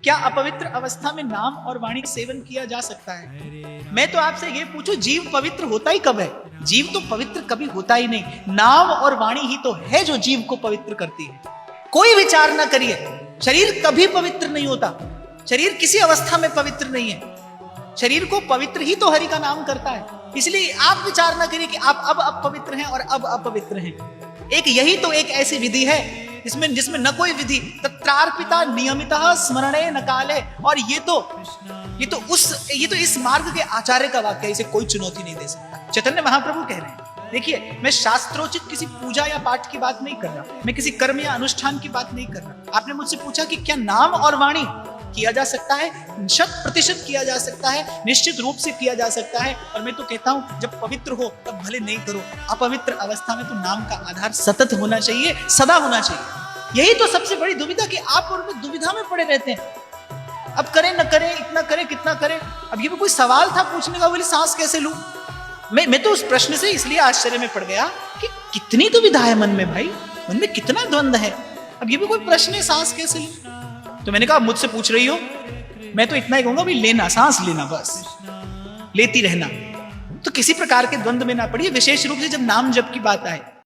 क्या अपवित्र अवस्था में नाम और वाणी का सेवन किया जा सकता है? मैं तो आपसे ये पूछूं, जीव पवित्र होता ही कब है? जीव तो पवित्र कभी होता ही नहीं। नाम और वाणी ही तो है जो जीव को पवित्र करती है। कोई विचार ना करिए, शरीर कभी पवित्र नहीं होता। शरीर किसी अवस्था में पवित्र नहीं है। शरीर को पवित्र ही तो हरि का नाम करता है। इसलिए आप विचार ना करिए कि आप अब अपवित्र हैं और अब अपवित्र हैं। एक यही तो एक ऐसी विधि है जिसमें न कोई विधि, तत्रार्पिता नियमितः स्मरणे न काले। और ये तो इस मार्ग के आचार्य का वाक्य है, इसे कोई चुनौती नहीं दे सकता। चैतन्य महाप्रभु कह रहे हैं। देखिए, मैं शास्त्रोचित किसी पूजा या पाठ की बात नहीं कर रहा, मैं किसी कर्म या अनुष्ठान की बात नहीं कर रहा। आपने मुझसे पूछा कि क्या नाम और वाणी किया जा सकता है? 100% किया जा सकता है, निश्चित रूप से किया जा सकता है। और मैं तो कहता हूं, जब पवित्र हो तब भले नहीं करो। अपवित्र अवस्था में तो नाम का आधार सतत होना चाहिए, सदा होना चाहिए। यही तो सबसे बड़ी दुविधा कि आप और मैं दुविधा में पड़े रहते हैं। अब करें न करें, इतना करें कितना करें। अब ये भी कोई सवाल था पूछने का, बोली सांस कैसे लूं? मैं तो उस प्रश्न से इसलिए आश्चर्य में पड़ गया कि कितनी दुविधा है मन में भाई, मन में कितना द्वंद्व है। अब ये भी कोई प्रश्न है, सांस कैसे लूं? तो मैंने कहा, मुझसे पूछ रही हो, मैं तो इतना ही कहूंगा भाई, लेना, सांस लेना, बस लेती रहना। तो किसी प्रकार के द्वंद्व में ना पड़िए, विशेष रूप से जब नाम जप की बात आए।